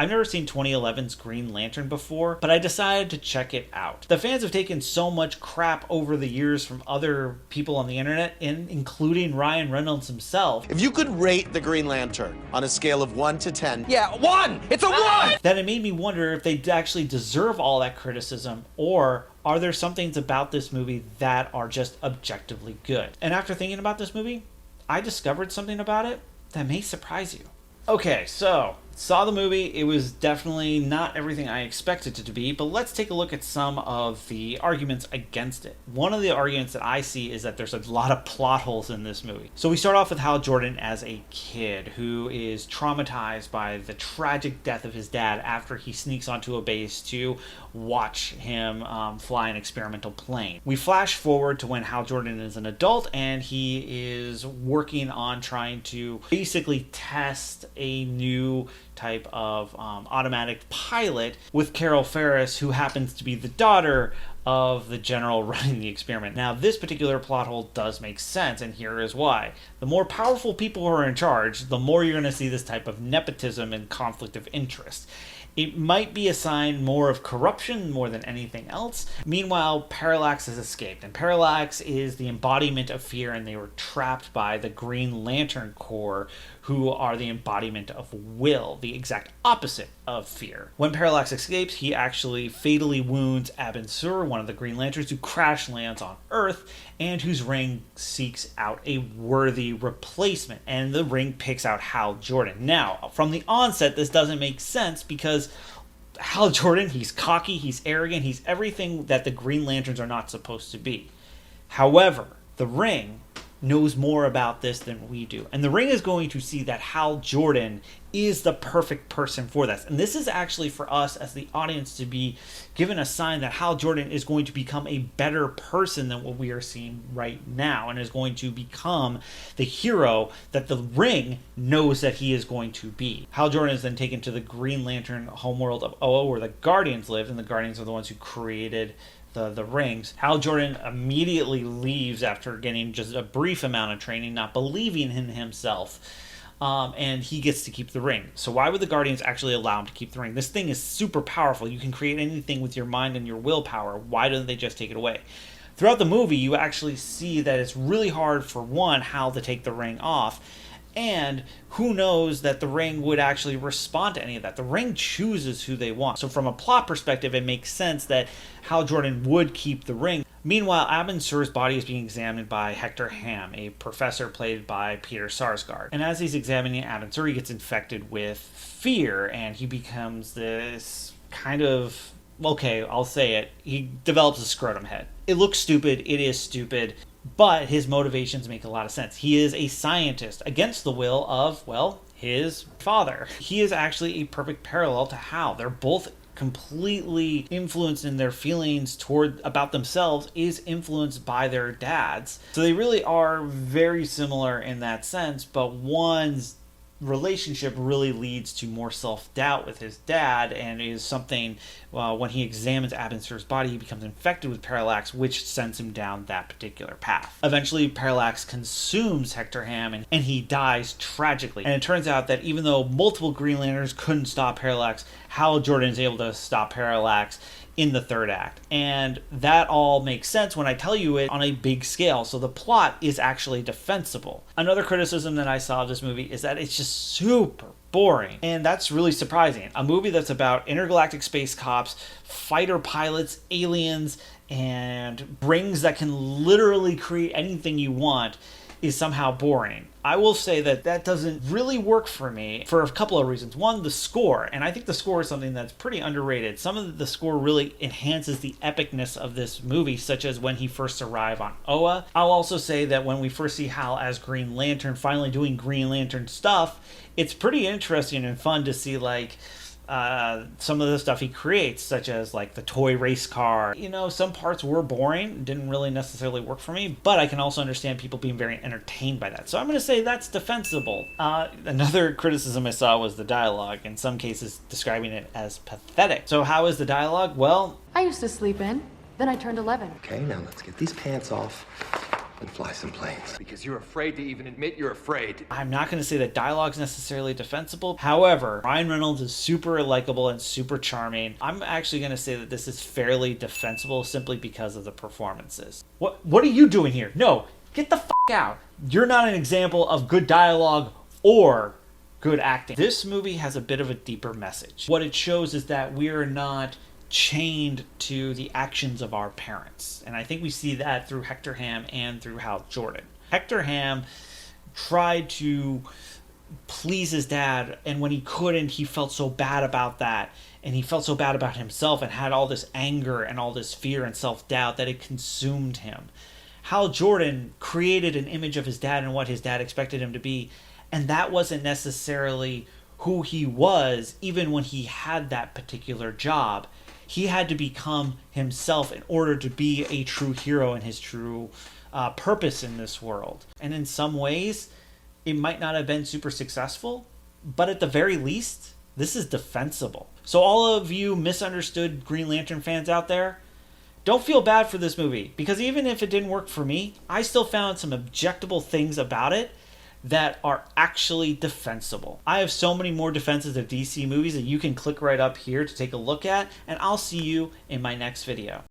I've never seen 2011's Green Lantern before, but I decided to check it out. The fans have taken so much crap over the years from other people on the internet, including Ryan Reynolds himself. If you could rate the Green Lantern on a scale of 1 to 10. Yeah, 1! It's a 1! That it made me wonder if they actually deserve all that criticism, or are there some things about this movie that are just objectively good? And after thinking about this movie, I discovered something about it that may surprise you. Okay, so saw the movie. It was definitely not everything I expected it to be, but let's take a look at some of the arguments against it. One of the arguments that I see is that there's a lot of plot holes in this movie. So we start off with Hal Jordan as a kid who is traumatized by the tragic death of his dad after he sneaks onto a base to watch him fly an experimental plane. We flash forward to when Hal Jordan is an adult and he is working on trying to basically test a new type of automatic pilot with Carol Ferris, who happens to be the daughter of the general running the experiment. Now, this particular plot hole does make sense, and here is why. The more powerful people who are in charge, the more you're going to see this type of nepotism and conflict of interest. It might be a sign more of corruption more than anything else. Meanwhile, Parallax has escaped, and Parallax is the embodiment of fear, and they were trapped by the Green Lantern Corps, who are the embodiment of will, the exact opposite of fear. When Parallax escapes, he actually fatally wounds Abin Sur, one of the Green Lanterns, who crash lands on Earth, and whose ring seeks out a worthy replacement, and the ring picks out Hal Jordan. Now, from the onset, this doesn't make sense because Hal Jordan, he's cocky, he's arrogant, he's everything that the Green Lanterns are not supposed to be. However, the ring knows more about this than we do. And the ring is going to see that Hal Jordan is the perfect person for this. And this is actually for us as the audience to be given a sign that Hal Jordan is going to become a better person than what we are seeing right now, and is going to become the hero that the ring knows that he is going to be. Hal Jordan is then taken to the Green Lantern homeworld of Oa, where the Guardians lived, and the Guardians are the ones who created the rings. Hal Jordan immediately leaves after getting just a brief amount of training, not believing in himself, and he gets to keep the ring. So why would the Guardians actually allow him to keep the ring? This thing is super powerful. You can create anything with your mind and your willpower. Why don't they just take it away? Throughout the movie, you actually see that it's really hard for Hal to take the ring off, and who knows that the ring would actually respond to any of that. The ring chooses who they want. So from a plot perspective, it makes sense that Hal Jordan would keep the ring. Meanwhile, Abin Sur's body is being examined by Hector Ham, a professor played by Peter Sarsgaard. And as he's examining Abin Sur, he gets infected with fear, and he becomes this kind of, okay, I'll say it, he develops a scrotum head. It looks stupid, it is stupid, but his motivations make a lot of sense. He is a scientist against the will of, well, his father. He is actually a perfect parallel to Hal. They're both completely influenced in their feelings about themselves is influenced by their dads. So they really are very similar in that sense, but one's relationship really leads to more self-doubt with his dad, and is something when he examines Abin Sur's body, he becomes infected with Parallax, which sends him down that particular path. Eventually, Parallax consumes Hector Ham, and he dies tragically. And it turns out that even though multiple Green Lanterns couldn't stop Parallax, Hal Jordan is able to stop Parallax in the third act. And that all makes sense when I tell you it on a big scale. So the plot is actually defensible. Another criticism that I saw of this movie is that it's just super boring. And that's really surprising. A movie that's about intergalactic space cops, fighter pilots, aliens, and rings that can literally create anything you want is somehow boring. I will say that that doesn't really work for me for a couple of reasons. One, the score, and I think the score is something that's pretty underrated. Some of the score really enhances the epicness of this movie, such as when he first arrived on Oa. I'll also say that when we first see Hal as Green Lantern, finally doing Green Lantern stuff, it's pretty interesting and fun to see, like, some of the stuff he creates, such as like the toy race car. You know, some parts were boring, didn't really necessarily work for me, but I can also understand people being very entertained by that. So I'm going to say that's defensible. Another criticism I saw was the dialogue, in some cases describing it as pathetic. So how is the dialogue? Well, I used to sleep in, then I turned 11. Okay, now let's get these pants off. and fly some planes. Because you're afraid to even admit you're afraid. I'm not going to say that dialogue's necessarily defensible. However, Ryan Reynolds is super likable and super charming. I'm actually going to say that this is fairly defensible simply because of the performances. What are you doing here? No, get the f*** out. You're not an example of good dialogue or good acting. This movie has a bit of a deeper message. What it shows is that we're not chained to the actions of our parents. And I think we see that through Hector Ham and through Hal Jordan. Hector Ham tried to please his dad, and when he couldn't, he felt so bad about that. And he felt so bad about himself and had all this anger and all this fear and self-doubt that it consumed him. Hal Jordan created an image of his dad and what his dad expected him to be, and that wasn't necessarily who he was even when he had that particular job. He had to become himself in order to be a true hero and his true purpose in this world. And in some ways, it might not have been super successful, but at the very least, this is defensible. So all of you misunderstood Green Lantern fans out there, don't feel bad for this movie, because even if it didn't work for me, I still found some objectable things about it that are actually defensible. I have so many more defenses of DC movies that you can click right up here to take a look at, and I'll see you in my next video.